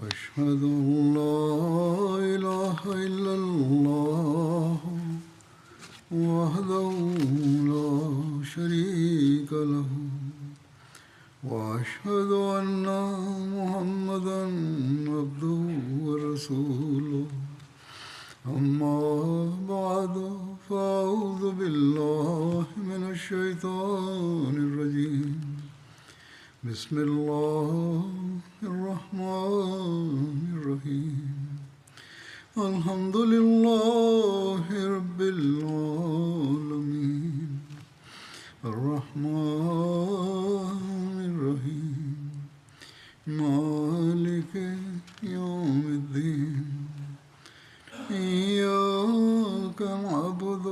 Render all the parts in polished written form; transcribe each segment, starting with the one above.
أشهد أن لا إله إلا الله وحده لا شريك له وأشهد أن محمدا عبده ورسوله أما بعد فأعوذ بالله من الشيطان الرجيم بسم الله الرحمن الرحيم الحمد لله رب العالمين الرحمن الرحيم مالك يوم الدين إياك نعبد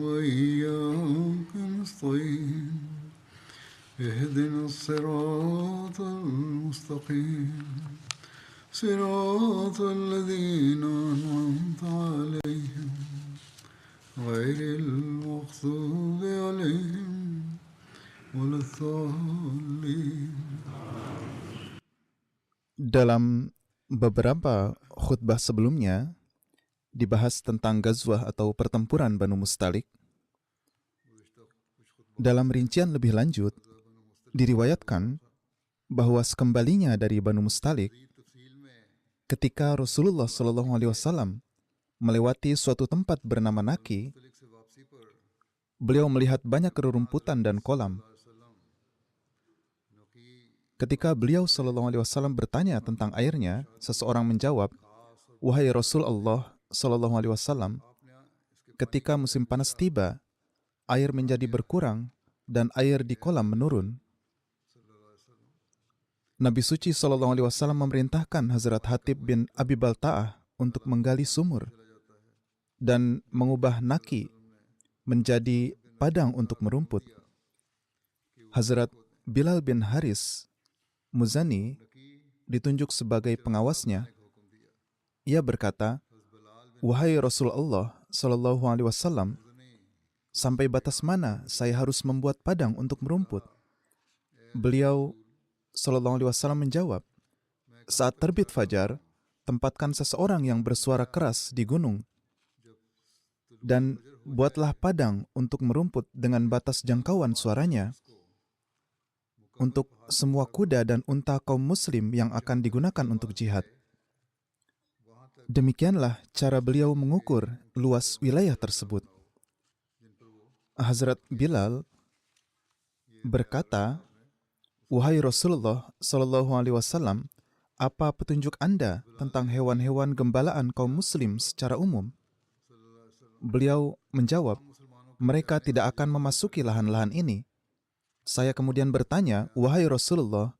وإياك نستعين اهدنا الصراط المستقيم صراط الذين أنعمت عليهم غير المغضوب عليهم ولا الضالين. Dalam beberapa khutbah sebelumnya dibahas tentang Ghazwah atau pertempuran Banu Mustalik. Dalam rincian lebih lanjut, diriwayatkan bahwa sekembalinya dari Banu Mustalik, ketika Rasulullah SAW melewati suatu tempat bernama Naki, beliau melihat banyak rerumputan dan kolam. Ketika beliau SAW bertanya tentang airnya, seseorang menjawab, "Wahai Rasulullah SAW, ketika musim panas tiba, air menjadi berkurang dan air di kolam menurun." Nabi Suci SAW memerintahkan Hazrat Hatib bin Abi Balta'ah untuk menggali sumur dan mengubah Naki menjadi padang untuk merumput. Hazrat Bilal bin Haris Muzani ditunjuk sebagai pengawasnya. Ia berkata, "Wahai Rasulullah SAW, sampai batas mana saya harus membuat padang untuk merumput?" Beliau SAW menjawab, "Saat terbit fajar, tempatkan seseorang yang bersuara keras di gunung dan buatlah padang untuk merumput dengan batas jangkauan suaranya untuk semua kuda dan unta kaum muslim yang akan digunakan untuk jihad." Demikianlah cara beliau mengukur luas wilayah tersebut. Hazrat Bilal berkata, "Wahai Rasulullah SAW, apa petunjuk Anda tentang hewan-hewan gembalaan kaum muslim secara umum?" Beliau menjawab, "Mereka tidak akan memasuki lahan-lahan ini." Saya kemudian bertanya, "Wahai Rasulullah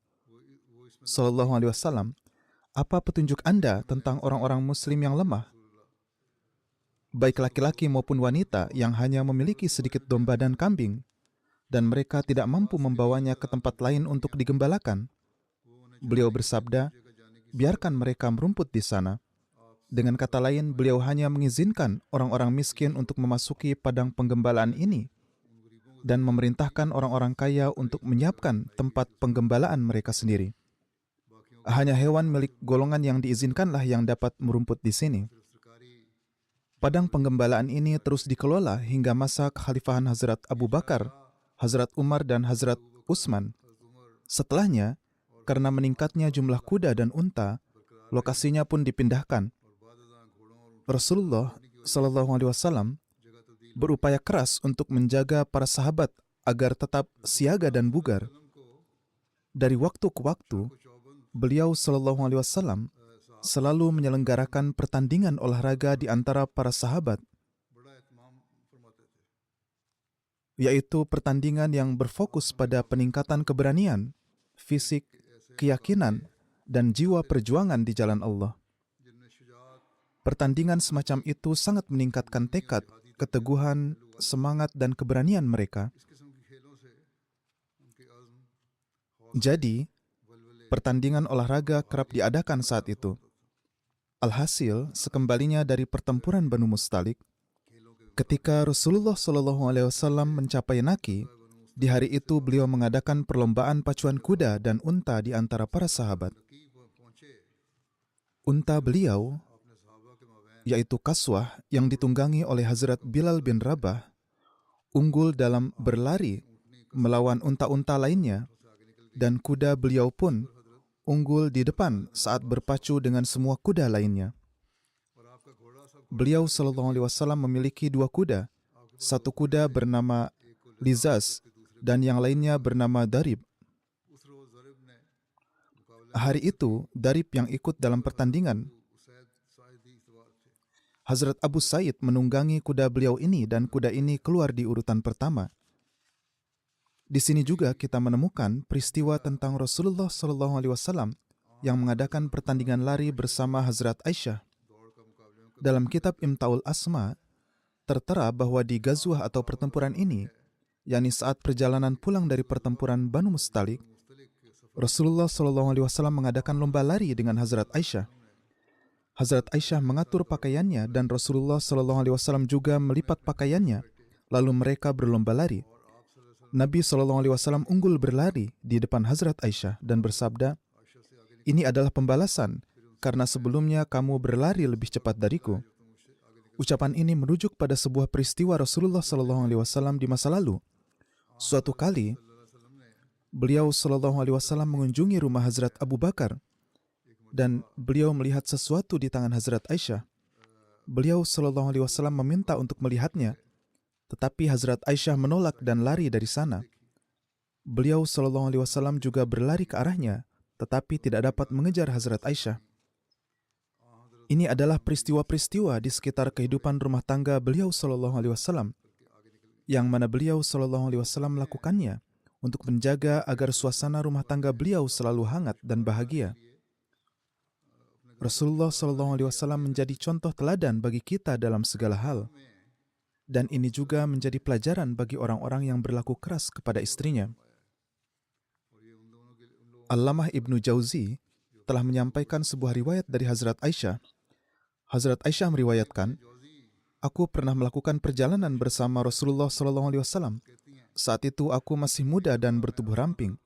SAW, apa petunjuk Anda tentang orang-orang muslim yang lemah, baik laki-laki maupun wanita yang hanya memiliki sedikit domba dan kambing, dan mereka tidak mampu membawanya ke tempat lain untuk digembalakan?" Beliau bersabda, "Biarkan mereka merumput di sana." Dengan kata lain, beliau hanya mengizinkan orang-orang miskin untuk memasuki padang penggembalaan ini dan memerintahkan orang-orang kaya untuk menyiapkan tempat penggembalaan mereka sendiri. Hanya hewan milik golongan yang diizinkanlah yang dapat merumput di sini. Padang penggembalaan ini terus dikelola hingga masa kekhalifahan Hazrat Abu Bakar, Hazrat Umar, dan Hazrat Utsman. Setelahnya, karena meningkatnya jumlah kuda dan unta, lokasinya pun dipindahkan. Rasulullah SAW berupaya keras untuk menjaga para sahabat agar tetap siaga dan bugar. Dari waktu ke waktu, beliau SAW selalu menyelenggarakan pertandingan olahraga di antara para sahabat, yaitu pertandingan yang berfokus pada peningkatan keberanian, fisik, keyakinan, dan jiwa perjuangan di jalan Allah. Pertandingan semacam itu sangat meningkatkan tekad, keteguhan, semangat, dan keberanian mereka. Jadi, pertandingan olahraga kerap diadakan saat itu. Alhasil, sekembalinya dari pertempuran Banu Mustalik, ketika Rasulullah SAW mencapai Naki, Di hari itu beliau mengadakan perlombaan pacuan kuda dan unta di antara para sahabat. Unta beliau, yaitu Kaswah yang ditunggangi oleh Hazrat Bilal bin Rabah, unggul dalam berlari melawan unta-unta lainnya, dan kuda beliau pun unggul di depan saat berpacu dengan semua kuda lainnya. Beliau sallallahu alaihi wasallam memiliki 2 kuda. Satu kuda bernama Lizaz dan yang lainnya bernama Darib. Hari itu, Darib yang ikut dalam pertandingan. Hazrat Abu Said menunggangi kuda beliau ini dan kuda ini keluar di urutan pertama. Di sini juga kita menemukan peristiwa tentang Rasulullah SAW yang mengadakan pertandingan lari bersama Hazrat Aisyah. Dalam kitab Imtaul Asma, tertera bahwa di Ghazwah atau pertempuran ini, yakni saat perjalanan pulang dari pertempuran Banu Mustalik, Rasulullah SAW mengadakan lomba lari dengan Hazrat Aisyah. Hazrat Aisyah mengatur pakaiannya dan Rasulullah SAW juga melipat pakaiannya, lalu mereka berlomba lari. Nabi SAW unggul berlari di depan Hazrat Aisyah dan bersabda, "Ini adalah pembalasan, karena sebelumnya kamu berlari lebih cepat dariku." Ucapan ini merujuk pada sebuah peristiwa Rasulullah SAW di masa lalu. Suatu kali, beliau SAW mengunjungi rumah Hazrat Abu Bakar dan beliau melihat sesuatu di tangan Hazrat Aisyah. Beliau SAW meminta untuk melihatnya, tetapi Hazrat Aisyah menolak dan lari dari sana. Beliau SAW juga berlari ke arahnya, tetapi tidak dapat mengejar Hazrat Aisyah. Ini adalah peristiwa-peristiwa di sekitar kehidupan rumah tangga beliau SAW, yang mana beliau SAW melakukannya untuk menjaga agar suasana rumah tangga beliau selalu hangat dan bahagia. Rasulullah SAW menjadi contoh teladan bagi kita dalam segala hal, dan ini juga menjadi pelajaran bagi orang-orang yang berlaku keras kepada istrinya. Allamah Ibnu Jauzi telah menyampaikan sebuah riwayat dari Hazrat Aisyah. Hazrat Aisyah meriwayatkan, "Aku pernah melakukan perjalanan bersama Rasulullah SAW. Saat itu aku masih muda dan bertubuh ramping.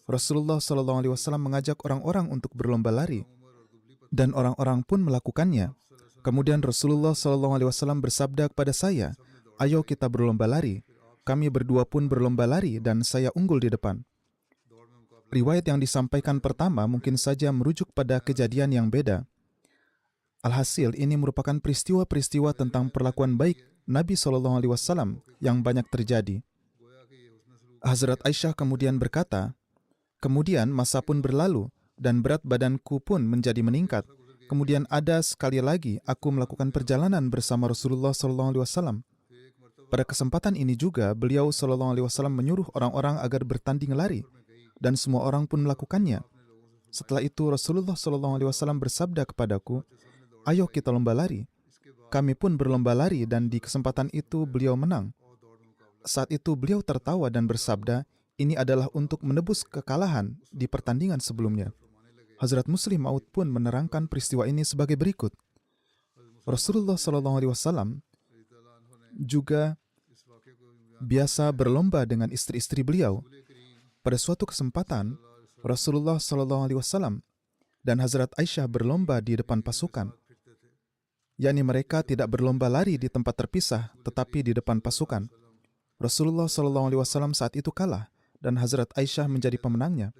Rasulullah SAW mengajak orang-orang untuk berlomba lari, dan orang-orang pun melakukannya. Kemudian Rasulullah SAW bersabda kepada saya, 'Ayo kita berlomba lari.' Kami berdua pun berlomba lari dan saya unggul di depan." Riwayat yang disampaikan pertama mungkin saja merujuk pada kejadian yang beda. Alhasil, ini merupakan peristiwa-peristiwa tentang perlakuan baik Nabi SAW yang banyak terjadi. Hazrat Aisyah kemudian berkata, "Kemudian masa pun berlalu dan berat badanku pun menjadi meningkat. Kemudian ada sekali lagi aku melakukan perjalanan bersama Rasulullah SAW. Pada kesempatan ini juga beliau SAW menyuruh orang-orang agar bertanding lari, dan semua orang pun melakukannya. Setelah itu Rasulullah SAW bersabda kepadaku, 'Ayo kita lomba lari.' Kami pun berlomba lari dan di kesempatan itu beliau menang. Saat itu beliau tertawa dan bersabda, 'Ini adalah untuk menebus kekalahan di pertandingan sebelumnya.'" Hazrat Muslim Maud pun menerangkan peristiwa ini sebagai berikut. Rasulullah SAW juga biasa berlomba dengan istri-istri beliau. Pada suatu kesempatan, Rasulullah SAW dan Hazrat Aisyah berlomba di depan pasukan. Yakni mereka tidak berlomba lari di tempat terpisah, tetapi di depan pasukan. Rasulullah SAW saat itu kalah, dan Hazrat Aisyah menjadi pemenangnya.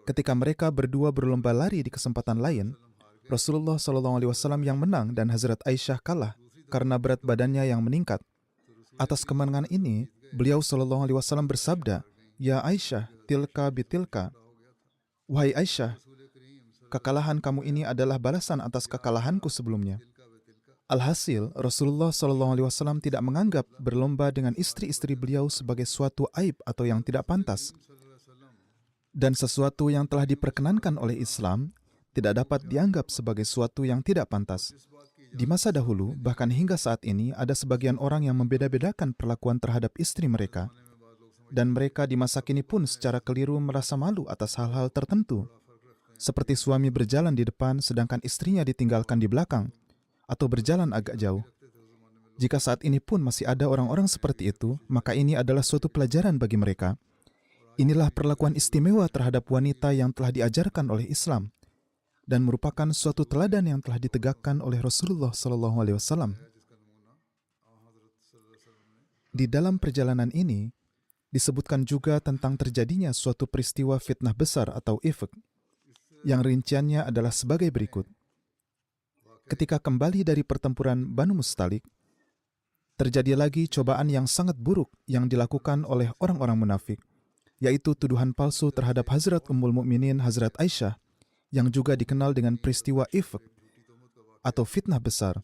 Ketika mereka berdua berlomba lari di kesempatan lain, Rasulullah SAW yang menang dan Hazrat Aisyah kalah karena berat badannya yang meningkat. Atas kemenangan ini, beliau SAW bersabda, "Ya Aisyah, tilka bitilka." Wahai Aisyah, kekalahan kamu ini adalah balasan atas kekalahanku sebelumnya. Alhasil, Rasulullah SAW tidak menganggap berlomba dengan istri-istri beliau sebagai suatu aib atau yang tidak pantas. Dan sesuatu yang telah diperkenankan oleh Islam tidak dapat dianggap sebagai suatu yang tidak pantas. Di masa dahulu, bahkan hingga saat ini, ada sebagian orang yang membeda-bedakan perlakuan terhadap istri mereka. Dan mereka di masa kini pun secara keliru merasa malu atas hal-hal tertentu. Seperti suami berjalan di depan sedangkan istrinya ditinggalkan di belakang, atau berjalan agak jauh. Jika saat ini pun masih ada orang-orang seperti itu, maka ini adalah suatu pelajaran bagi mereka. Inilah perlakuan istimewa terhadap wanita yang telah diajarkan oleh Islam dan merupakan suatu teladan yang telah ditegakkan oleh Rasulullah SAW. Di dalam perjalanan ini, disebutkan juga tentang terjadinya suatu peristiwa fitnah besar atau ifk, yang rinciannya adalah sebagai berikut. Ketika kembali dari pertempuran Banu Mustalik, terjadi lagi cobaan yang sangat buruk yang dilakukan oleh orang-orang munafik, yaitu tuduhan palsu terhadap Hazrat Ummul Mukminin Hazrat Aisyah, yang juga dikenal dengan peristiwa ifk atau fitnah besar.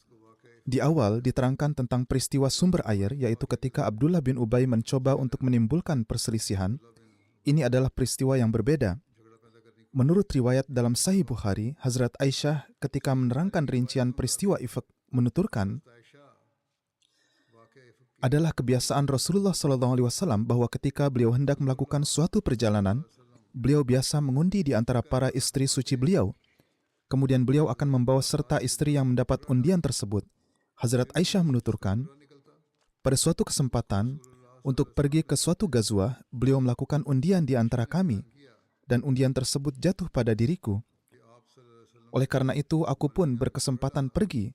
Di awal diterangkan tentang peristiwa sumber air, yaitu ketika Abdullah bin Ubay mencoba untuk menimbulkan perselisihan. Ini adalah peristiwa yang berbeda. Menurut riwayat dalam Sahih Bukhari, Hazrat Aisyah ketika menerangkan rincian peristiwa ifk menuturkan, adalah kebiasaan Rasulullah SAW bahwa ketika beliau hendak melakukan suatu perjalanan, beliau biasa mengundi di antara para istri suci beliau. Kemudian beliau akan membawa serta istri yang mendapat undian tersebut. Hazrat Aisyah menuturkan, pada suatu kesempatan, untuk pergi ke suatu gazwah, beliau melakukan undian di antara kami, dan undian tersebut jatuh pada diriku. Oleh karena itu, aku pun berkesempatan pergi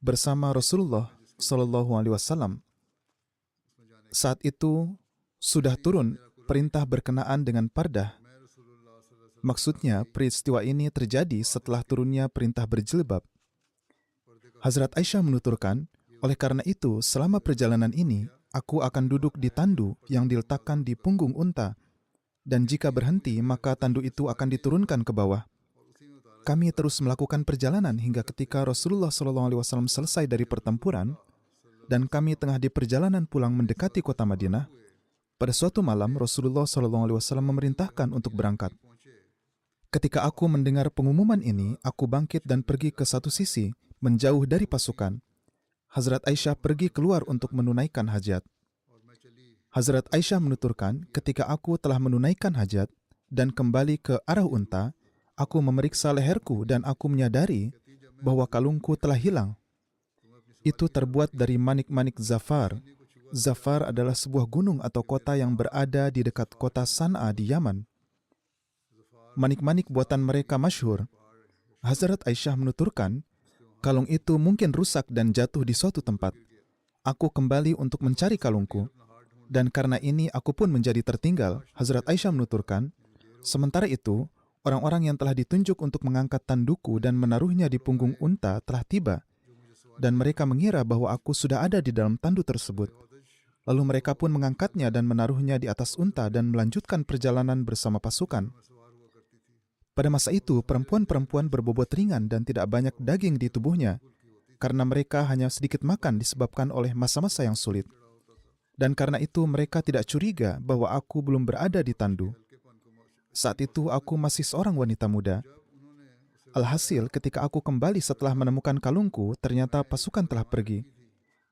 bersama Rasulullah SAW. Saat itu sudah turun perintah berkenaan dengan pardah. Maksudnya, peristiwa ini terjadi setelah turunnya perintah berjilbab. Hazrat Aisyah menuturkan, oleh karena itu, selama perjalanan ini, aku akan duduk di tandu yang diletakkan di punggung unta, dan jika berhenti, maka tandu itu akan diturunkan ke bawah. Kami terus melakukan perjalanan hingga ketika Rasulullah SAW selesai dari pertempuran, dan kami tengah di perjalanan pulang mendekati kota Madinah. Pada suatu malam, Rasulullah SAW memerintahkan untuk berangkat. Ketika aku mendengar pengumuman ini, aku bangkit dan pergi ke satu sisi, menjauh dari pasukan. Hazrat Aisyah pergi keluar untuk menunaikan hajat. Hazrat Aisyah menuturkan, ketika aku telah menunaikan hajat dan kembali ke arah unta, aku memeriksa leherku dan aku menyadari bahwa kalungku telah hilang. Itu terbuat dari manik-manik zafar. Zafar adalah sebuah gunung atau kota yang berada di dekat kota San'a di Yaman. Manik-manik buatan mereka masyhur. Hazrat Aisyah menuturkan, kalung itu mungkin rusak dan jatuh di suatu tempat. Aku kembali untuk mencari kalungku, dan karena ini aku pun menjadi tertinggal. Hazrat Aisyah menuturkan, sementara itu, orang-orang yang telah ditunjuk untuk mengangkat tanduku dan menaruhnya di punggung unta telah tiba, dan mereka mengira bahwa aku sudah ada di dalam tandu tersebut. Lalu mereka pun mengangkatnya dan menaruhnya di atas unta dan melanjutkan perjalanan bersama pasukan. Pada masa itu, perempuan-perempuan berbobot ringan dan tidak banyak daging di tubuhnya, karena mereka hanya sedikit makan disebabkan oleh masa-masa yang sulit. Dan karena itu mereka tidak curiga bahwa aku belum berada di tandu. Saat itu aku masih seorang wanita muda. Alhasil, ketika aku kembali setelah menemukan kalungku, ternyata pasukan telah pergi.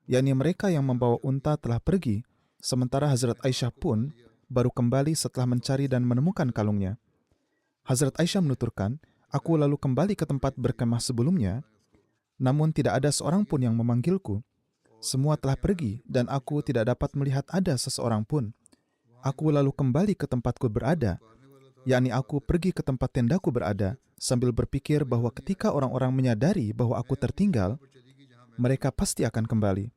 Yakni mereka yang membawa unta telah pergi, sementara Hazrat Aisyah pun baru kembali setelah mencari dan menemukan kalungnya. Hazrat Aisyah menuturkan, aku lalu kembali ke tempat berkemah sebelumnya, namun tidak ada seorang pun yang memanggilku. Semua telah pergi dan aku tidak dapat melihat ada seseorang pun. Aku lalu kembali ke tempatku berada, yakni aku pergi ke tempat tendaku berada, sambil berpikir bahwa ketika orang-orang menyadari bahwa aku tertinggal, mereka pasti akan kembali.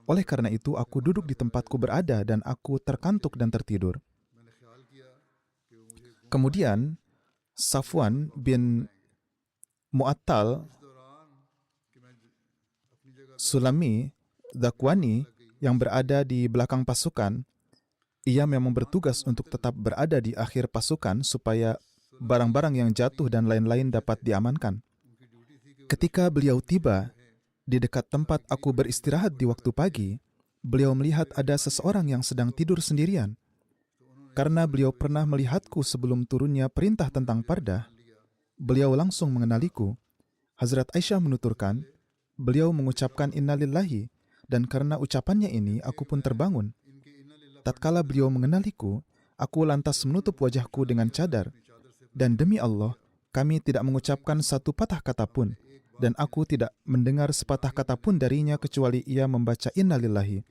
Oleh karena itu, aku duduk di tempatku berada dan aku terkantuk dan tertidur. Kemudian, Safwan bin Mu'attal Sulami Dhakwani yang berada di belakang pasukan, ia memang bertugas untuk tetap berada di akhir pasukan supaya barang-barang yang jatuh dan lain-lain dapat diamankan. Ketika beliau tiba di dekat tempat aku beristirahat di waktu pagi, beliau melihat ada seseorang yang sedang tidur sendirian. Karena beliau pernah melihatku sebelum turunnya perintah tentang pardah, beliau langsung mengenaliku. Hazrat Aisyah menuturkan, beliau mengucapkan innalillahi, dan karena ucapannya ini aku pun terbangun. Tatkala beliau mengenaliku, aku lantas menutup wajahku dengan cadar. Dan demi Allah, kami tidak mengucapkan satu patah kata pun. dan aku tidak mendengar sepatah kata pun darinya kecuali ia membaca innalillahi.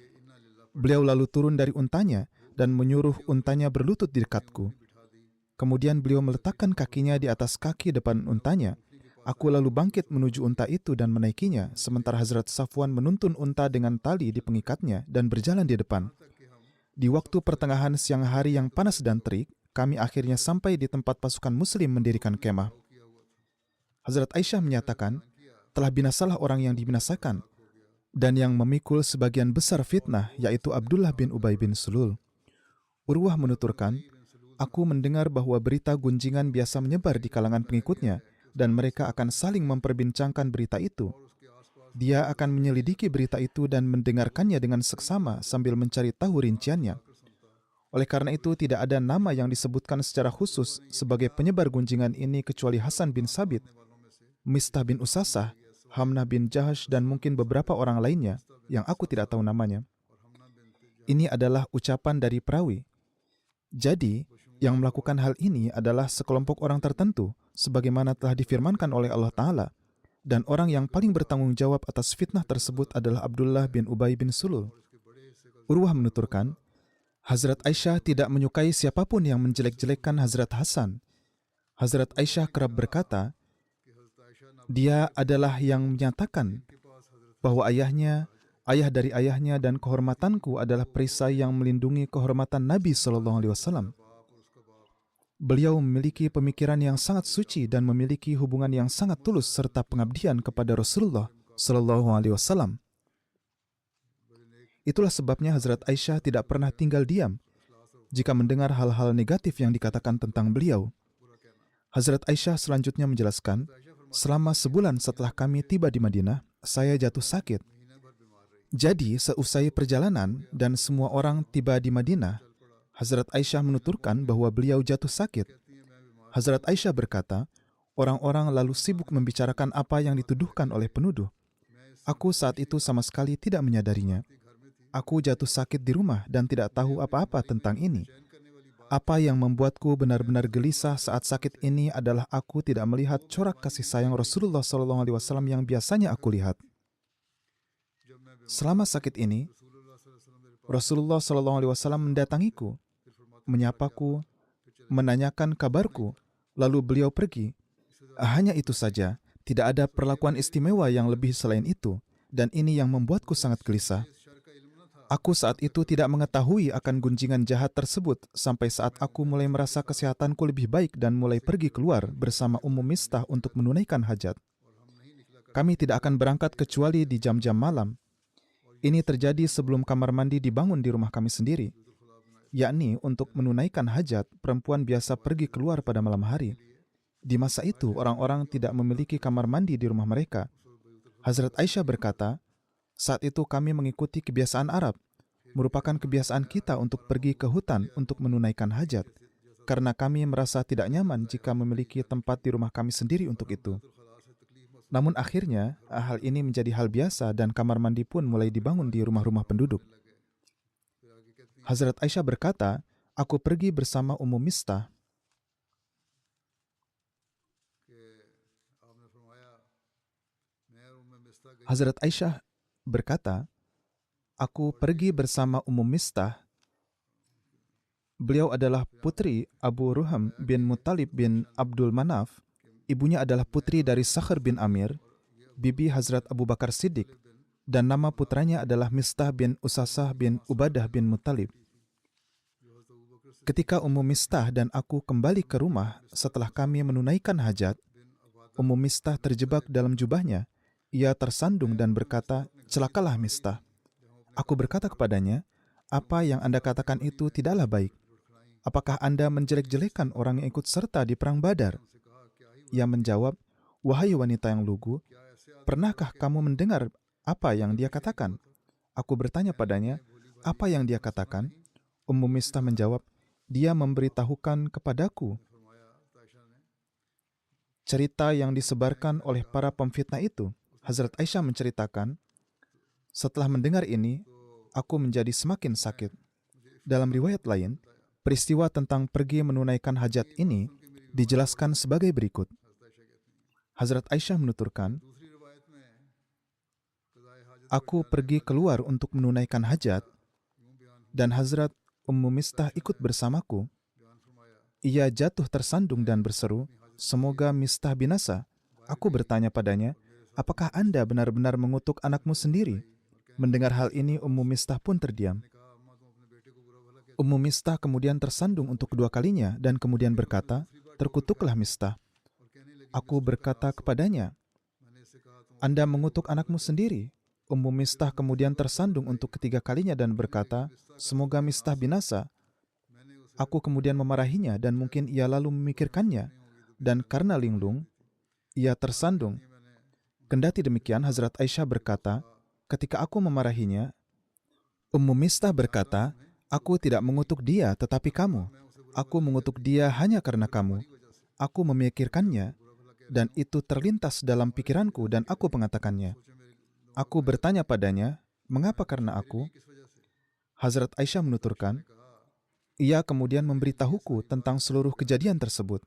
Beliau lalu turun dari untanya dan menyuruh untanya berlutut di dekatku. Kemudian beliau meletakkan kakinya di atas kaki depan untanya. Aku lalu bangkit menuju unta itu dan menaikinya, sementara Hazrat Safwan menuntun unta dengan tali di pengikatnya dan berjalan di depan. Di waktu pertengahan siang hari yang panas dan terik, kami akhirnya sampai di tempat pasukan Muslim mendirikan kemah. Hazrat Aisyah menyatakan, telah binasalah orang yang dibinasakan, dan yang memikul sebagian besar fitnah, yaitu Abdullah bin Ubay bin Sulul. Urwah menuturkan, aku mendengar bahwa berita gunjingan biasa menyebar di kalangan pengikutnya, dan mereka akan saling memperbincangkan berita itu. Dia akan menyelidiki berita itu dan mendengarkannya dengan seksama sambil mencari tahu rinciannya. Oleh karena itu, tidak ada nama yang disebutkan secara khusus sebagai penyebar gunjingan ini kecuali Hasan bin Sabit, Mistah bin Usasah, Hamnah bin Jahash, dan mungkin beberapa orang lainnya yang aku tidak tahu namanya. Ini adalah ucapan dari perawi. Jadi, yang melakukan hal ini adalah sekelompok orang tertentu, sebagaimana telah difirmankan oleh Allah Ta'ala, dan orang yang paling bertanggung jawab atas fitnah tersebut adalah Abdullah bin Ubay bin Sulul. Urwah menuturkan, Hazrat Aisyah tidak menyukai siapapun yang menjelek-jelekkan Hazrat Hasan. Hazrat Aisyah kerap berkata, dia adalah yang menyatakan bahwa ayahnya, ayah dari ayahnya, dan kehormatanku adalah perisai yang melindungi kehormatan Nabi SAW. Beliau memiliki pemikiran yang sangat suci dan memiliki hubungan yang sangat tulus serta pengabdian kepada Rasulullah SAW. Itulah sebabnya Hazrat Aisyah tidak pernah tinggal diam jika mendengar hal-hal negatif yang dikatakan tentang beliau. Hazrat Aisyah selanjutnya menjelaskan, selama sebulan setelah kami tiba di Madinah, saya jatuh sakit. Jadi, seusai perjalanan dan semua orang tiba di Madinah, Hazrat Aisyah menuturkan bahwa beliau jatuh sakit. Hazrat Aisyah berkata, orang-orang lalu sibuk membicarakan apa yang dituduhkan oleh penuduh. Aku saat itu sama sekali tidak menyadarinya. Aku jatuh sakit di rumah dan tidak tahu apa-apa tentang ini. Apa yang membuatku benar-benar gelisah saat sakit ini adalah aku tidak melihat corak kasih sayang Rasulullah SAW yang biasanya aku lihat. Selama sakit ini, Rasulullah SAW mendatangiku, menyapaku, menanyakan kabarku, lalu beliau pergi. Hanya itu saja, tidak ada perlakuan istimewa yang lebih selain itu, dan ini yang membuatku sangat gelisah. Aku saat itu tidak mengetahui akan gunjingan jahat tersebut sampai saat aku mulai merasa kesehatanku lebih baik dan mulai pergi keluar bersama Ummu Mistah untuk menunaikan hajat. Kami tidak akan berangkat kecuali di jam-jam malam. Ini terjadi sebelum kamar mandi dibangun di rumah kami sendiri. Yakni untuk menunaikan hajat, perempuan biasa pergi keluar pada malam hari. Di masa itu, orang-orang tidak memiliki kamar mandi di rumah mereka. Hazrat Aisyah berkata, saat itu kami mengikuti kebiasaan Arab, merupakan kebiasaan kita untuk pergi ke hutan untuk menunaikan hajat, karena kami merasa tidak nyaman jika memiliki tempat di rumah kami sendiri untuk itu. Namun akhirnya, hal ini menjadi hal biasa dan kamar mandi pun mulai dibangun di rumah-rumah penduduk. Hazrat Aisyah berkata, aku pergi bersama Ummu Mistah. Hazrat Aisyah berkata, aku pergi bersama Ummu Mistah. Beliau adalah putri Abu Ruham bin Muttalib bin Abdul Manaf. Ibunya adalah putri dari Sakhr bin Amir, bibi Hazrat Abu Bakar Siddiq, dan nama putranya adalah Mistah bin Usasah bin Ubadah bin Muttalib. Ketika Ummu Mistah dan aku kembali ke rumah setelah kami menunaikan hajat, Ummu Mistah terjebak dalam jubahnya. Ia tersandung dan berkata, celakalah Mistah. Aku berkata kepadanya, apa yang Anda katakan itu tidaklah baik. Apakah Anda menjelek-jelekan orang yang ikut serta di perang Badar? Ia menjawab, wahai wanita yang lugu, pernahkah kamu mendengar apa yang dia katakan? Aku bertanya padanya, apa yang dia katakan? Ummu Mistah menjawab, dia memberitahukan kepadaku cerita yang disebarkan oleh para pemfitnah itu. Hazrat Aisyah menceritakan, setelah mendengar ini, aku menjadi semakin sakit. Dalam riwayat lain, peristiwa tentang pergi menunaikan hajat ini dijelaskan sebagai berikut. Hazrat Aisyah menuturkan, Aku pergi keluar untuk menunaikan hajat dan Hazrat Ummu Mistah ikut bersamaku. Ia jatuh tersandung dan berseru, "Semoga Mistah binasa." Aku bertanya padanya, "Apakah Anda benar-benar mengutuk anakmu sendiri?" Mendengar hal ini, Ummu Mistah pun terdiam. Ummu Mistah kemudian tersandung untuk kedua kalinya dan kemudian berkata, "Terkutuklah Mistah." Aku berkata kepadanya, "Anda mengutuk anakmu sendiri." Ummu Mistah kemudian tersandung untuk ketiga kalinya dan berkata, "Semoga Mistah binasa." Aku kemudian memarahinya dan mungkin ia lalu memikirkannya. Dan karena linglung, ia tersandung. Kendati demikian, Hazrat Aisyah berkata, ketika aku memarahinya, Ummu Mistah berkata, "Aku tidak mengutuk dia tetapi kamu. Aku mengutuk dia hanya karena kamu. Aku memikirkannya dan itu terlintas dalam pikiranku dan aku mengatakannya." Aku bertanya padanya, "Mengapa karena aku?" Hazrat Aisyah menuturkan, ia kemudian memberitahuku tentang seluruh kejadian tersebut.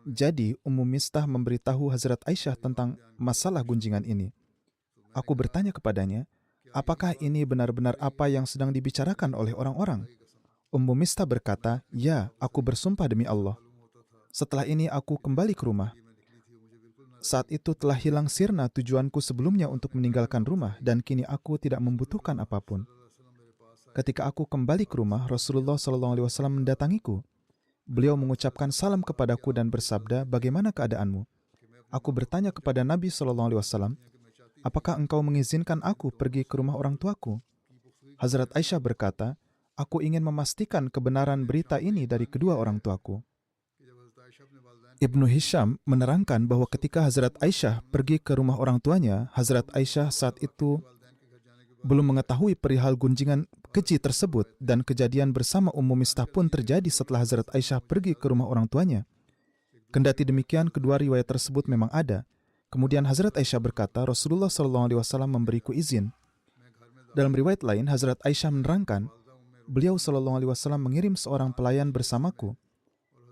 Jadi, Ummu Mistah memberitahu Hazrat Aisyah tentang masalah gunjingan ini. Aku bertanya kepadanya, apakah ini benar-benar apa yang sedang dibicarakan oleh orang-orang? Ummu Mistah berkata, "Ya, aku bersumpah demi Allah." Setelah ini aku kembali ke rumah. Saat itu telah hilang sirna tujuanku sebelumnya untuk meninggalkan rumah dan kini aku tidak membutuhkan apapun. Ketika aku kembali ke rumah, Rasulullah SAW mendatangiku. Beliau mengucapkan salam kepadaku dan bersabda, "Bagaimana keadaanmu?" Aku bertanya kepada Nabi SAW, "Apakah engkau mengizinkan aku pergi ke rumah orang tuaku?" Hazrat Aisyah berkata, "Aku ingin memastikan kebenaran berita ini dari kedua orang tuaku." Ibnu Hisham menerangkan bahwa ketika Hazrat Aisyah pergi ke rumah orang tuanya, Hazrat Aisyah saat itu belum mengetahui perihal gunjingan keji tersebut dan kejadian bersama Ummu Mistah pun terjadi setelah Hazrat Aisyah pergi ke rumah orang tuanya. Kendati demikian, kedua riwayat tersebut memang ada. Kemudian Hazrat Aisyah berkata, Rasulullah SAW memberiku izin. Dalam riwayat lain, Hazrat Aisyah menerangkan, beliau SAW mengirim seorang pelayan bersamaku.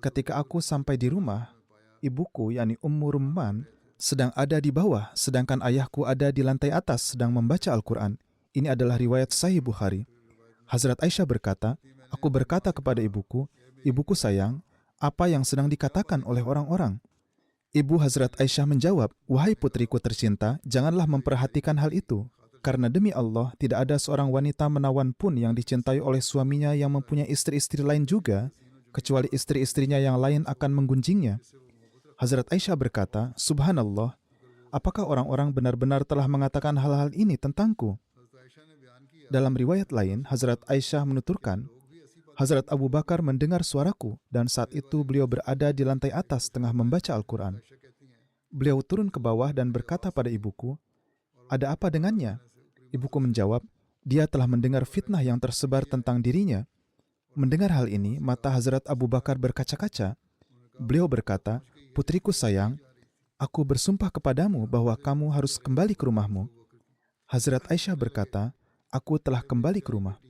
Ketika aku sampai di rumah, ibuku, yakni Ummu Rumman, sedang ada di bawah, sedangkan ayahku ada di lantai atas sedang membaca Al-Quran. Ini adalah riwayat Sahih Bukhari. Hazrat Aisyah berkata, aku berkata kepada ibuku, "Ibuku sayang, apa yang sedang dikatakan oleh orang-orang?" Ibu Hazrat Aisyah menjawab, "Wahai putriku tercinta, janganlah memperhatikan hal itu. Karena demi Allah, tidak ada seorang wanita menawan pun yang dicintai oleh suaminya yang mempunyai istri-istri lain juga, kecuali istri-istrinya yang lain akan menggunjingnya." Hazrat Aisyah berkata, "Subhanallah, apakah orang-orang benar-benar telah mengatakan hal-hal ini tentangku?" Dalam riwayat lain, Hazrat Aisyah menuturkan, Hazrat Abu Bakar mendengar suaraku dan saat itu beliau berada di lantai atas tengah membaca Al-Quran. Beliau turun ke bawah dan berkata pada ibuku, "Ada apa dengannya?" Ibuku menjawab, "Dia telah mendengar fitnah yang tersebar tentang dirinya." Mendengar hal ini, mata Hazrat Abu Bakar berkaca-kaca. Beliau berkata, "Putriku sayang, aku bersumpah kepadamu bahwa kamu harus kembali ke rumahmu." Hazrat Aisyah berkata, "Aku telah kembali ke rumah."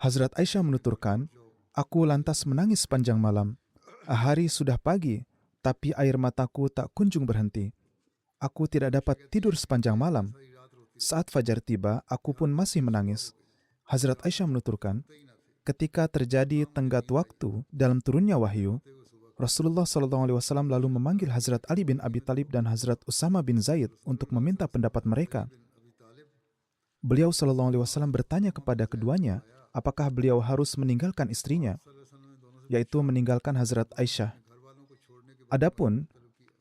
Hazrat Aisyah menuturkan, "Aku lantas menangis sepanjang malam. Hari sudah pagi, tapi air mataku tak kunjung berhenti. Aku tidak dapat tidur sepanjang malam. Saat fajar tiba, aku pun masih menangis." Hazrat Aisyah menuturkan, ketika terjadi tenggat waktu dalam turunnya wahyu, Rasulullah SAW lalu memanggil Hazrat Ali bin Abi Thalib dan Hazrat Usama bin Zaid untuk meminta pendapat mereka. Beliau SAW bertanya kepada keduanya, apakah beliau harus meninggalkan istrinya, yaitu meninggalkan Hazrat Aisyah. Adapun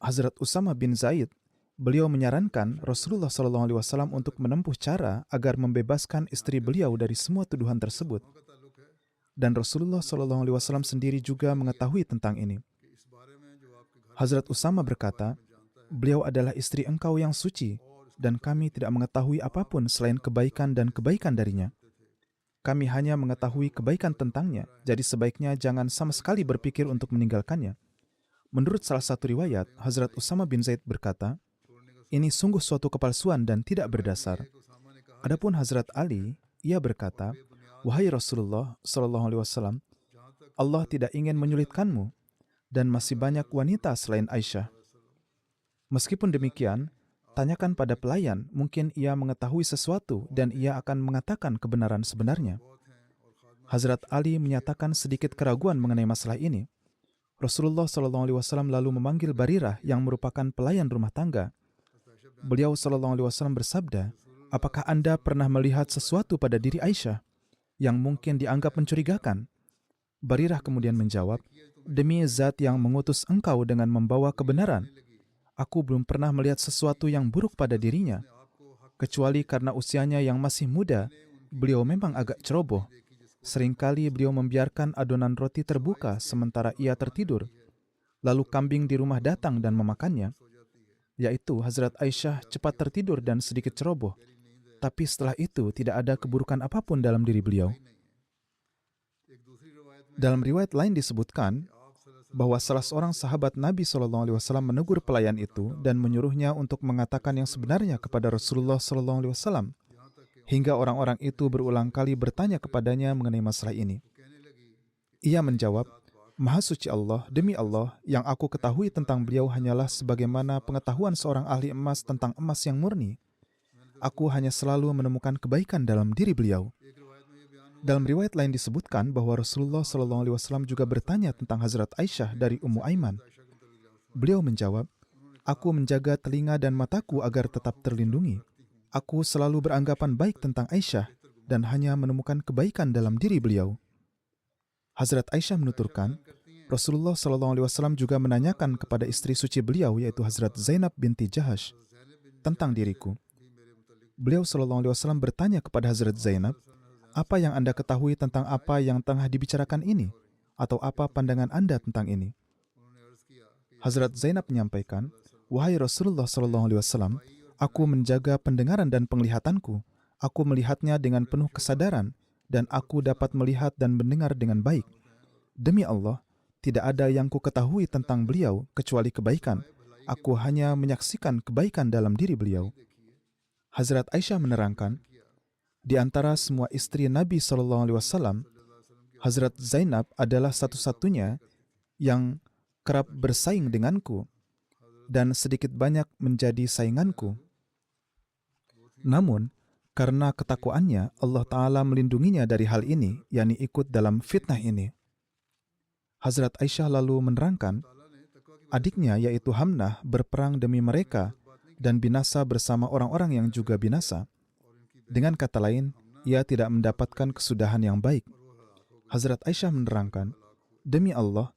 Hazrat Usama bin Zaid, beliau menyarankan Rasulullah SAW untuk menempuh cara agar membebaskan istri beliau dari semua tuduhan tersebut. Dan Rasulullah SAW sendiri juga mengetahui tentang ini. Hazrat Usama berkata, "Beliau adalah istri engkau yang suci, dan kami tidak mengetahui apapun selain kebaikan dan kebaikan darinya. Kami hanya mengetahui kebaikan tentangnya, jadi sebaiknya jangan sama sekali berpikir untuk meninggalkannya." Menurut salah satu riwayat, Hazrat Usama bin Zaid berkata, "Ini sungguh suatu kepalsuan dan tidak berdasar." Adapun Hazrat Ali, ia berkata, "Wahai Rasulullah SAW, Allah tidak ingin menyulitkanmu, dan masih banyak wanita selain Aisyah." Meskipun demikian, Tanyakan pada pelayan, mungkin ia mengetahui sesuatu dan ia akan mengatakan kebenaran sebenarnya. Hazrat Ali menyatakan sedikit keraguan mengenai masalah ini. Rasulullah SAW lalu memanggil Barirah yang merupakan pelayan rumah tangga. Beliau SAW bersabda, apakah Anda pernah melihat sesuatu pada diri Aisyah yang mungkin dianggap mencurigakan? Barirah kemudian menjawab, demi zat yang mengutus engkau dengan membawa kebenaran, aku belum pernah melihat sesuatu yang buruk pada dirinya. Kecuali karena usianya yang masih muda, beliau memang agak ceroboh. Seringkali beliau membiarkan adonan roti terbuka sementara ia tertidur. Lalu kambing di rumah datang dan memakannya. Yaitu Hazrat Aisyah cepat tertidur dan sedikit ceroboh. Tapi setelah itu tidak ada keburukan apapun dalam diri beliau. Dalam riwayat lain disebutkan bahwa salah seorang sahabat Nabi SAW menegur pelayan itu dan menyuruhnya untuk mengatakan yang sebenarnya kepada Rasulullah SAW. Hingga orang-orang itu berulang kali bertanya kepadanya mengenai masalah ini. Ia menjawab, Maha suci Allah, demi Allah, yang aku ketahui tentang beliau hanyalah sebagaimana pengetahuan seorang ahli emas tentang emas yang murni. Aku hanya selalu menemukan kebaikan dalam diri beliau. Dalam riwayat lain disebutkan bahwa Rasulullah SAW juga bertanya tentang Hazrat Aisyah dari Ummu Aiman. Beliau menjawab, aku menjaga telinga dan mataku agar tetap terlindungi. Aku selalu beranggapan baik tentang Aisyah dan hanya menemukan kebaikan dalam diri beliau. Hazrat Aisyah menuturkan, Rasulullah SAW juga menanyakan kepada istri suci beliau yaitu Hazrat Zainab binti Jahash tentang diriku. Beliau SAW bertanya kepada Hazrat Zainab, apa yang Anda ketahui tentang apa yang tengah dibicarakan ini? Atau apa pandangan Anda tentang ini? Hazrat Zainab menyampaikan, wahai Rasulullah SAW, aku menjaga pendengaran dan penglihatanku. Aku melihatnya dengan penuh kesadaran dan aku dapat melihat dan mendengar dengan baik. Demi Allah, tidak ada yang ku ketahui tentang beliau kecuali kebaikan. Aku hanya menyaksikan kebaikan dalam diri beliau. Hazrat Aisyah menerangkan, di antara semua istri Nabi SAW, Hazrat Zainab adalah satu-satunya yang kerap bersaing denganku dan sedikit banyak menjadi sainganku. Namun, karena ketakwaannya, Allah Ta'ala melindunginya dari hal ini, yakni ikut dalam fitnah ini. Hazrat Aisyah lalu menerangkan, adiknya yaitu Hamnah berperang demi mereka dan binasa bersama orang-orang yang juga binasa. Dengan kata lain, ia tidak mendapatkan kesudahan yang baik. Hazrat Aisyah menerangkan, demi Allah,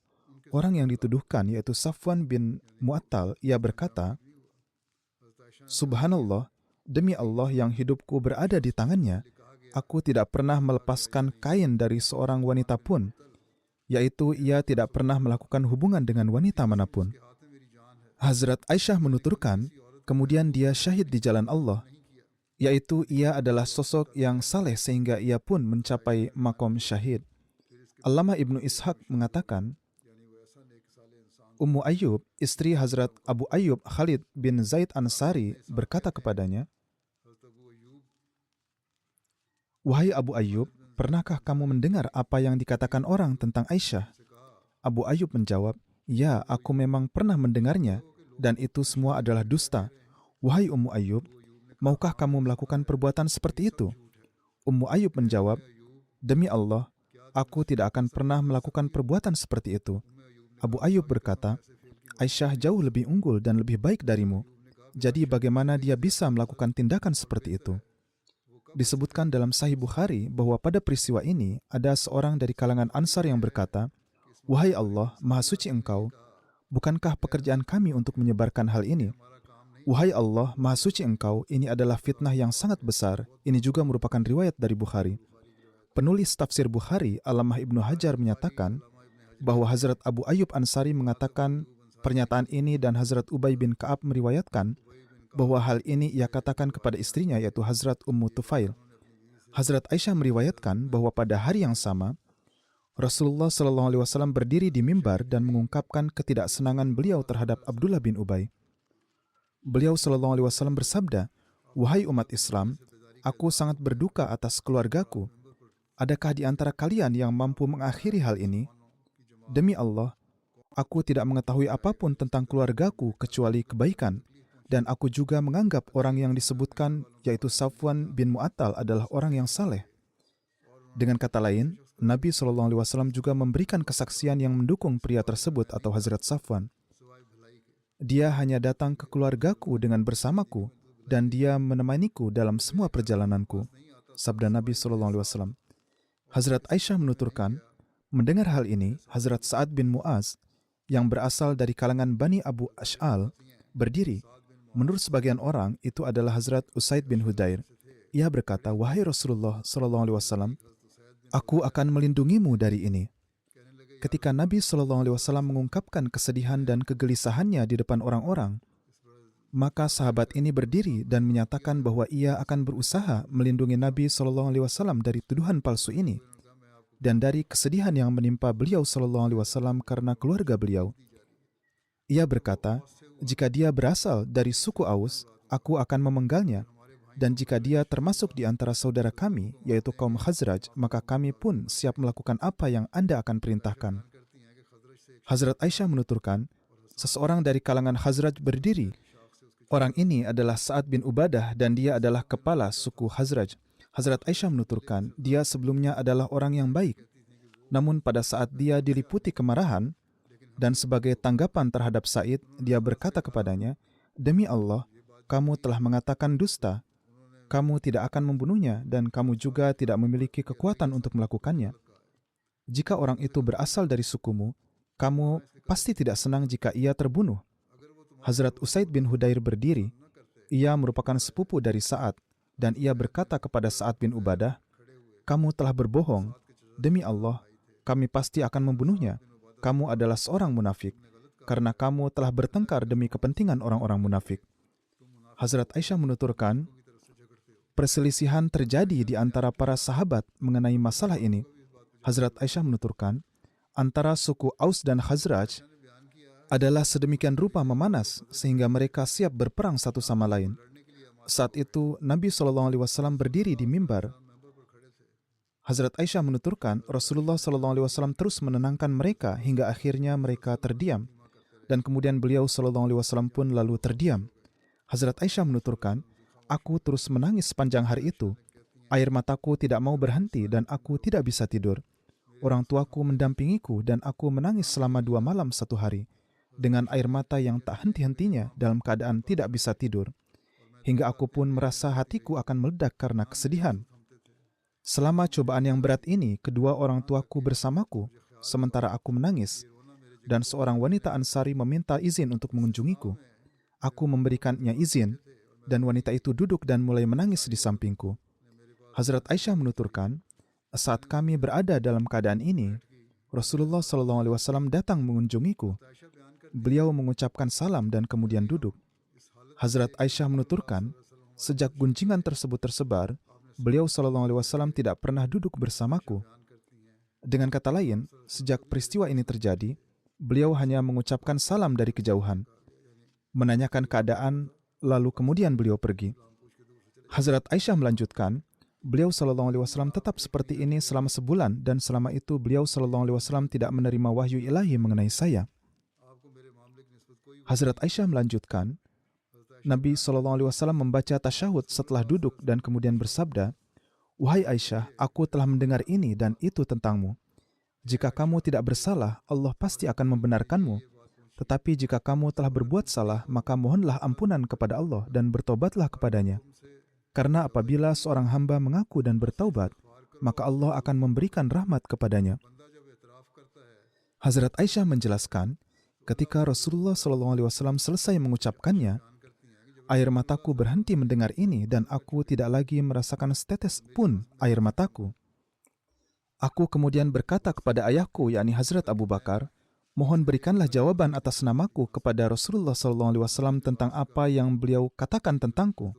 orang yang dituduhkan yaitu Safwan bin Mu'attal, ia berkata, Subhanallah, demi Allah yang hidupku berada di tangannya, aku tidak pernah melepaskan kain dari seorang wanita pun, yaitu ia tidak pernah melakukan hubungan dengan wanita manapun. Hazrat Aisyah menuturkan, kemudian dia syahid di jalan Allah, yaitu ia adalah sosok yang saleh sehingga ia pun mencapai maqam syahid. Allamah Ibnu Ishaq mengatakan, Ummu Ayyub, istri Hazrat Abu Ayyub Khalid bin Zaid Ansari berkata kepadanya, wahai Abu Ayyub, pernahkah kamu mendengar apa yang dikatakan orang tentang Aisyah? Abu Ayyub menjawab, ya, aku memang pernah mendengarnya dan itu semua adalah dusta. Wahai Ummu Ayyub, maukah kamu melakukan perbuatan seperti itu? Ummu Ayyub menjawab, demi Allah, aku tidak akan pernah melakukan perbuatan seperti itu. Abu Ayyub berkata, Aisyah jauh lebih unggul dan lebih baik darimu. Jadi bagaimana dia bisa melakukan tindakan seperti itu? Disebutkan dalam Sahih Bukhari bahwa pada peristiwa ini ada seorang dari kalangan Ansar yang berkata, wahai Allah, Maha Suci Engkau, bukankah pekerjaan kami untuk menyebarkan hal ini? Wahai Allah, Maha Suci Engkau, ini adalah fitnah yang sangat besar. Ini juga merupakan riwayat dari Bukhari. Penulis tafsir Bukhari, Allamah Ibnu Hajar menyatakan bahwa Hazrat Abu Ayyub Ansari mengatakan pernyataan ini dan Hazrat Ubay bin Ka'ab meriwayatkan bahwa hal ini ia katakan kepada istrinya yaitu Hazrat Ummu Tufail. Hazrat Aisyah meriwayatkan bahwa pada hari yang sama, Rasulullah SAW berdiri di mimbar dan mengungkapkan ketidaksenangan beliau terhadap Abdullah bin Ubay. Beliau SAW bersabda, wahai umat Islam, aku sangat berduka atas keluargaku. Adakah di antara kalian yang mampu mengakhiri hal ini? Demi Allah, aku tidak mengetahui apapun tentang keluargaku kecuali kebaikan. dan aku juga menganggap orang yang disebutkan, yaitu Safwan bin Mu'attal, adalah orang yang saleh. Dengan kata lain, Nabi SAW juga memberikan kesaksian yang mendukung pria tersebut atau Hazrat Safwan. Dia hanya datang ke keluargaku dengan bersamaku, dan dia menemaniku dalam semua perjalananku. Sabda Nabi SAW. Hazrat Aisyah menuturkan, mendengar hal ini, Hazrat Sa'ad bin Mu'az, yang berasal dari kalangan Bani Abu Ash'al, berdiri. Menurut sebagian orang, itu adalah Hazrat Usaid bin Hudair. Ia berkata, "Wahai Rasulullah SAW, aku akan melindungimu dari ini." Ketika Nabi SAW mengungkapkan kesedihan dan kegelisahannya di depan orang-orang, maka sahabat ini berdiri dan menyatakan bahwa ia akan berusaha melindungi Nabi SAW dari tuduhan palsu ini dan dari kesedihan yang menimpa beliau SAW karena keluarga beliau. Ia berkata, "Jika dia berasal dari suku Aus, aku akan memenggalnya. Dan jika dia termasuk di antara saudara kami, yaitu kaum Khazraj, maka kami pun siap melakukan apa yang Anda akan perintahkan." Hazrat Aisyah menuturkan, seseorang dari kalangan Khazraj berdiri. Orang ini adalah Sa'ad bin Ubadah dan dia adalah kepala suku Khazraj. Hazrat Aisyah menuturkan, dia sebelumnya adalah orang yang baik. Namun pada saat dia diliputi kemarahan, dan sebagai tanggapan terhadap Sa'id, dia berkata kepadanya, "Demi Allah, kamu telah mengatakan dusta. Kamu tidak akan membunuhnya dan kamu juga tidak memiliki kekuatan untuk melakukannya. Jika orang itu berasal dari sukumu, kamu pasti tidak senang jika ia terbunuh." Hazrat Usaid bin Hudair berdiri. Ia merupakan sepupu dari Sa'ad, dan ia berkata kepada Sa'ad bin Ubadah, "Kamu telah berbohong. Demi Allah, kami pasti akan membunuhnya. Kamu adalah seorang munafik, karena kamu telah bertengkar demi kepentingan orang-orang munafik." Hazrat Aisyah menuturkan, perselisihan terjadi di antara para sahabat mengenai masalah ini. Hazrat Aisyah menuturkan, antara suku Aus dan Khazraj adalah sedemikian rupa memanas sehingga mereka siap berperang satu sama lain. Saat itu Nabi SAW berdiri di mimbar. Hazrat Aisyah menuturkan, Rasulullah SAW terus menenangkan mereka hingga akhirnya mereka terdiam. Dan kemudian beliau SAW pun lalu terdiam. Hazrat Aisyah menuturkan, aku terus menangis sepanjang hari itu. Air mataku tidak mau berhenti dan aku tidak bisa tidur. Orang tuaku mendampingiku dan aku menangis selama 2 malam 1 hari. Dengan air mata yang tak henti-hentinya dalam keadaan tidak bisa tidur. Hingga aku pun merasa hatiku akan meledak karena kesedihan. Selama cobaan yang berat ini, kedua orang tuaku bersamaku, sementara aku menangis. Dan seorang wanita Ansari meminta izin untuk mengunjungiku. Aku memberikannya izin, dan wanita itu duduk dan mulai menangis di sampingku. Hazrat Aisyah menuturkan, saat kami berada dalam keadaan ini, Rasulullah SAW datang mengunjungiku. Beliau mengucapkan salam dan kemudian duduk. Hazrat Aisyah menuturkan, sejak gunjingan tersebut tersebar, beliau SAW tidak pernah duduk bersamaku. Dengan kata lain, sejak peristiwa ini terjadi, beliau hanya mengucapkan salam dari kejauhan, menanyakan keadaan, lalu kemudian beliau pergi. Hazrat Aisyah melanjutkan, beliau SAW tetap seperti ini selama sebulan dan selama itu beliau SAW tidak menerima wahyu ilahi mengenai saya. Hazrat Aisyah melanjutkan, Nabi SAW membaca tasyahud setelah duduk dan kemudian bersabda, "Wahai Aisyah, aku telah mendengar ini dan itu tentangmu. Jika kamu tidak bersalah, Allah pasti akan membenarkanmu. Tetapi jika kamu telah berbuat salah, maka mohonlah ampunan kepada Allah dan bertobatlah kepadanya. Karena apabila seorang hamba mengaku dan bertaubat, maka Allah akan memberikan rahmat kepadanya." Hazrat Aisyah menjelaskan, ketika Rasulullah SAW selesai mengucapkannya, air mataku berhenti mendengar ini dan aku tidak lagi merasakan setetes pun air mataku. Aku kemudian berkata kepada ayahku, yakni Hazrat Abu Bakar, mohon berikanlah jawaban atas namaku kepada Rasulullah SAW tentang apa yang beliau katakan tentangku.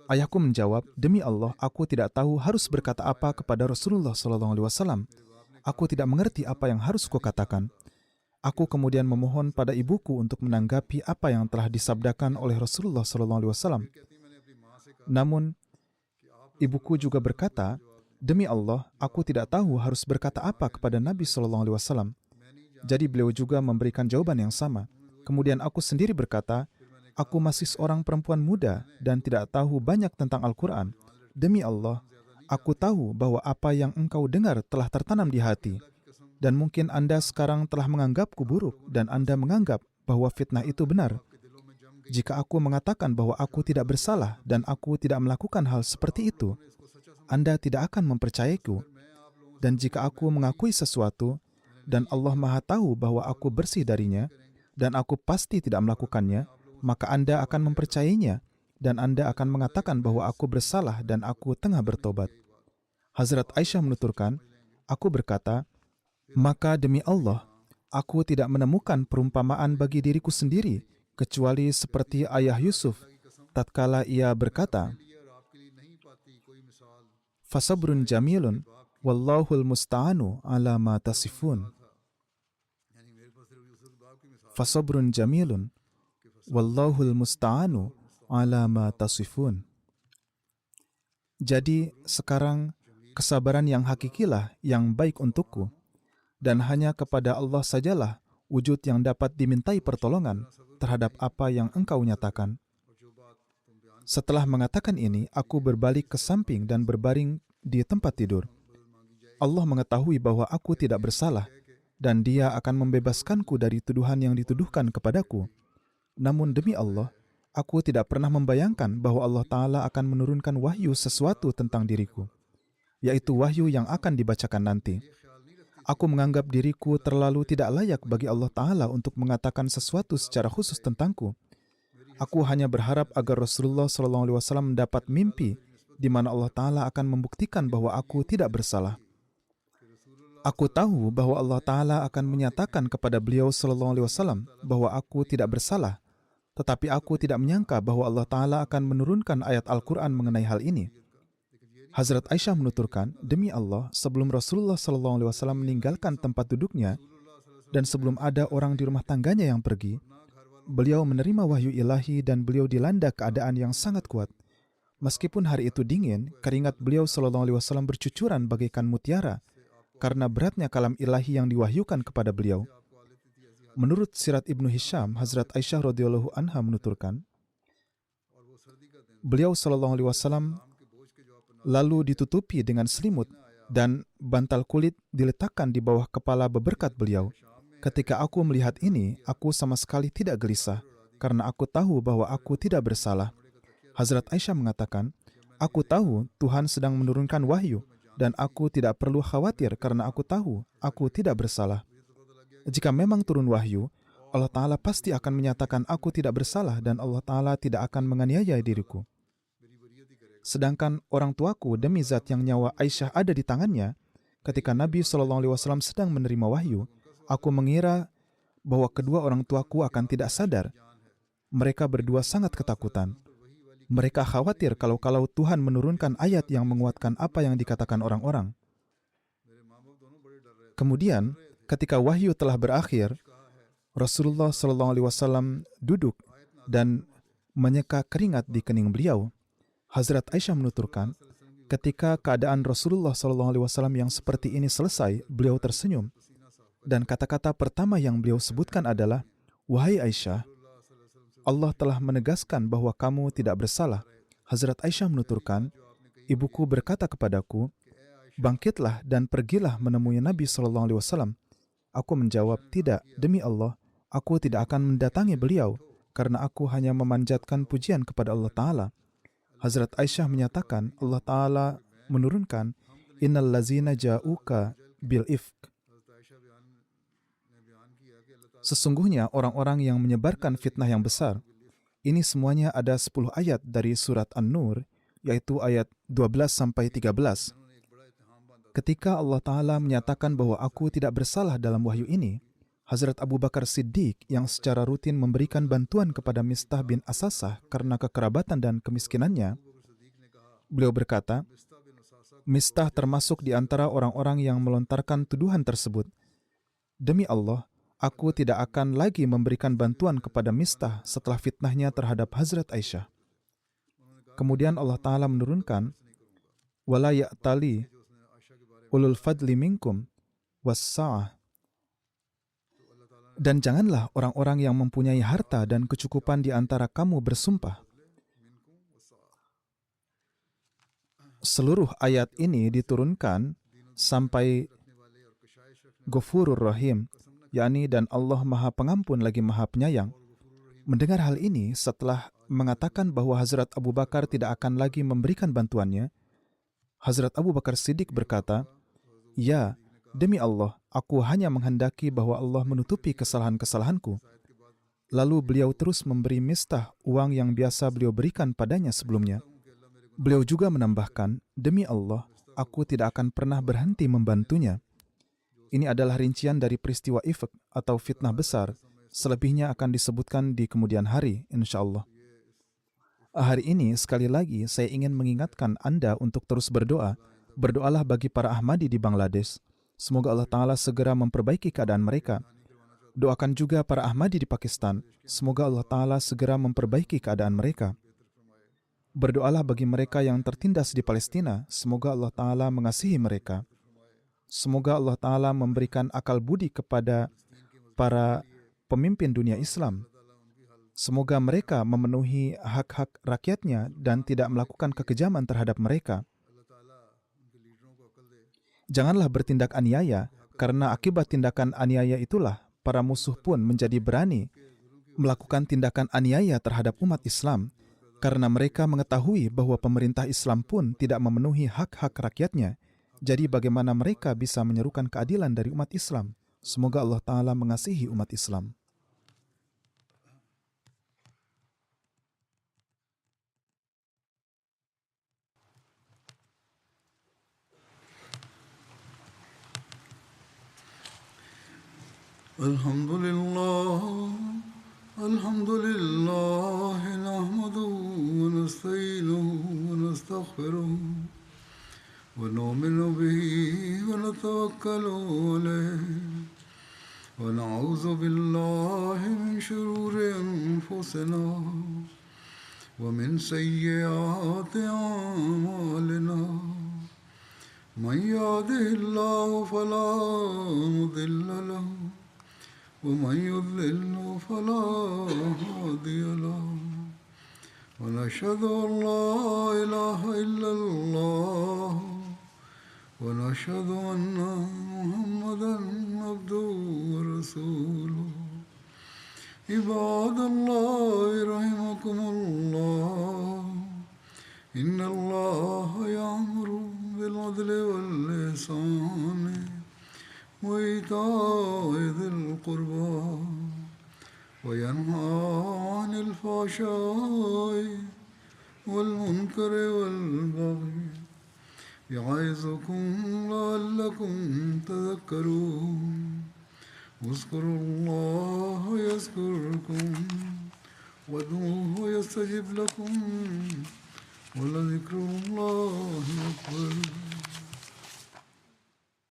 Ayahku menjawab, demi Allah, aku tidak tahu harus berkata apa kepada Rasulullah SAW. Aku tidak mengerti apa yang harus kukatakan. Aku kemudian memohon pada ibuku untuk menanggapi apa yang telah disabdakan oleh Rasulullah SAW. Namun, ibuku juga berkata, demi Allah, aku tidak tahu harus berkata apa kepada Nabi SAW. Jadi beliau juga memberikan jawaban yang sama. Kemudian aku sendiri berkata, Aku masih seorang perempuan muda dan tidak tahu banyak tentang Al-Quran. Demi Allah, aku tahu bahwa apa yang engkau dengar telah tertanam di hati. Dan mungkin Anda sekarang telah menganggapku buruk dan Anda menganggap bahwa fitnah itu benar. Jika aku mengatakan bahwa aku tidak bersalah dan aku tidak melakukan hal seperti itu, Anda tidak akan mempercayaiku. Dan jika aku mengakui sesuatu dan Allah Maha tahu bahwa aku bersih darinya dan aku pasti tidak melakukannya, maka Anda akan mempercayainya dan Anda akan mengatakan bahwa aku bersalah dan aku tengah bertobat. Hazrat Aisyah menuturkan, aku berkata, maka demi Allah, aku tidak menemukan perumpamaan bagi diriku sendiri kecuali seperti ayah Yusuf tatkala ia berkata, fasabrun jamilun wallahul musta'anu ala ma tasifun. Fasabrun jamilun wallahul musta'anu ala ma tasifun. Jadi sekarang kesabaran yang hakikilah yang baik untukku, dan hanya kepada Allah sajalah wujud yang dapat dimintai pertolongan terhadap apa yang engkau nyatakan. Setelah mengatakan ini, aku berbalik ke samping dan berbaring di tempat tidur. Allah mengetahui bahwa aku tidak bersalah dan Dia akan membebaskanku dari tuduhan yang dituduhkan kepadaku. Namun demi Allah, aku tidak pernah membayangkan bahwa Allah Ta'ala akan menurunkan wahyu sesuatu tentang diriku, yaitu wahyu yang akan dibacakan nanti. Aku menganggap diriku terlalu tidak layak bagi Allah Ta'ala untuk mengatakan sesuatu secara khusus tentangku. Aku hanya berharap agar Rasulullah SAW mendapat mimpi di mana Allah Ta'ala akan membuktikan bahwa aku tidak bersalah. Aku tahu bahwa Allah Ta'ala akan menyatakan kepada beliau SAW bahwa aku tidak bersalah, tetapi aku tidak menyangka bahwa Allah Ta'ala akan menurunkan ayat Al-Quran mengenai hal ini. Hazrat Aisyah menuturkan, demi Allah, sebelum Rasulullah SAW meninggalkan tempat duduknya dan sebelum ada orang di rumah tangganya yang pergi, beliau menerima wahyu ilahi dan beliau dilanda keadaan yang sangat kuat. Meskipun hari itu dingin, keringat beliau SAW bercucuran bagaikan mutiara karena beratnya kalam ilahi yang diwahyukan kepada beliau. Menurut Sirat Ibnu Hisham, Hazrat Aisyah radhiyallahu anha menuturkan, beliau SAW lalu ditutupi dengan selimut dan bantal kulit diletakkan di bawah kepala beberkat beliau. Ketika aku melihat ini, aku sama sekali tidak gelisah karena aku tahu bahwa aku tidak bersalah. Hazrat Aisyah mengatakan, aku tahu Tuhan sedang menurunkan wahyu dan aku tidak perlu khawatir karena aku tahu aku tidak bersalah. Jika memang turun wahyu, Allah Ta'ala pasti akan menyatakan aku tidak bersalah dan Allah Ta'ala tidak akan menganiaya diriku. Sedangkan orang tuaku demi zat yang nyawa Aisyah ada di tangannya, ketika Nabi SAW sedang menerima wahyu, aku mengira bahwa kedua orang tuaku akan tidak sadar. Mereka berdua sangat ketakutan. Mereka khawatir kalau Tuhan menurunkan ayat yang menguatkan apa yang dikatakan orang-orang. Kemudian, ketika wahyu telah berakhir, Rasulullah SAW duduk dan menyeka keringat di kening beliau. Hazrat Aisyah menuturkan, ketika keadaan Rasulullah SAW yang seperti ini selesai, beliau tersenyum. Dan kata-kata pertama yang beliau sebutkan adalah, wahai Aisyah, Allah telah menegaskan bahwa kamu tidak bersalah. Hazrat Aisyah menuturkan, ibuku berkata kepadaku, bangkitlah dan pergilah menemui Nabi SAW. Aku menjawab, tidak, demi Allah, aku tidak akan mendatangi beliau, karena aku hanya memanjatkan pujian kepada Allah Ta'ala. Hazrat Aisyah menyatakan, Allah Ta'ala menurunkan, innal lazina ja'uka bil ifk. Sesungguhnya orang-orang yang menyebarkan fitnah yang besar. Ini semuanya ada 10 ayat dari surat An-Nur, yaitu ayat 12-13. Ketika Allah Ta'ala menyatakan bahwa aku tidak bersalah dalam wahyu ini, Hazrat Abu Bakar Siddiq yang secara rutin memberikan bantuan kepada Mistah bin Asasah karena kekerabatan dan kemiskinannya, beliau berkata, Mistah termasuk di antara orang-orang yang melontarkan tuduhan tersebut. Demi Allah, aku tidak akan lagi memberikan bantuan kepada Mistah setelah fitnahnya terhadap Hazrat Aisyah. Kemudian Allah Ta'ala menurunkan, wala ya'tali ulul fadli minkum wassa'ah Dan janganlah orang-orang yang mempunyai harta dan kecukupan di antara kamu bersumpah. Seluruh ayat ini diturunkan sampai Ghafurur Rahim, yakni dan Allah Maha Pengampun lagi Maha Penyayang. Mendengar hal ini, setelah mengatakan bahwa Hazrat Abu Bakar tidak akan lagi memberikan bantuannya, Hazrat Abu Bakar Siddiq berkata, "Ya, demi Allah, aku hanya menghendaki bahwa Allah menutupi kesalahan-kesalahanku." Lalu beliau terus memberi Mistah uang yang biasa beliau berikan padanya sebelumnya. Beliau juga menambahkan, "Demi Allah, aku tidak akan pernah berhenti membantunya." Ini adalah rincian dari peristiwa ifk atau fitnah besar. Selebihnya akan disebutkan di kemudian hari, insyaAllah. Hari ini, sekali lagi, saya ingin mengingatkan Anda untuk terus berdoa. Berdoalah bagi para Ahmadi di Bangladesh. Semoga Allah Ta'ala segera memperbaiki keadaan mereka. Doakan juga para Ahmadi di Pakistan. Semoga Allah Ta'ala segera memperbaiki keadaan mereka. Berdoalah bagi mereka yang tertindas di Palestina. Semoga Allah Ta'ala mengasihi mereka. Semoga Allah Ta'ala memberikan akal budi kepada para pemimpin dunia Islam. Semoga mereka memenuhi hak-hak rakyatnya dan tidak melakukan kekejaman terhadap mereka. Janganlah bertindak aniaya, karena akibat tindakan aniaya itulah para musuh pun menjadi berani melakukan tindakan aniaya terhadap umat Islam, karena mereka mengetahui bahwa pemerintah Islam pun tidak memenuhi hak-hak rakyatnya. Jadi bagaimana mereka bisa menyerukan keadilan dari umat Islam? Semoga Allah Ta'ala mengasihi umat Islam. Alhamdulillah, nahmaduhu wa nasta'inuhu wa nastaghfiruh. ونؤمن به ونتوكل عليه ونعوذ بالله من شرور أنفسنا ومن سيئات أعمالنا من يهده الله فلا مضل له ومن يضلل فلا هادي له ونشهد أن لا إله إلا الله ونشهد أن محمدا عبده ورسوله عباد الله رحمكم الله إن الله يأمر بالعدل والإحسان وإيتاء ذي القربى وينهى عن الفحشاء والمنكر والبغي يعظكم لعلكم تذكرون اذكروا الله يذكركم وادعوه يستجب لكم ولذكر الله أكبر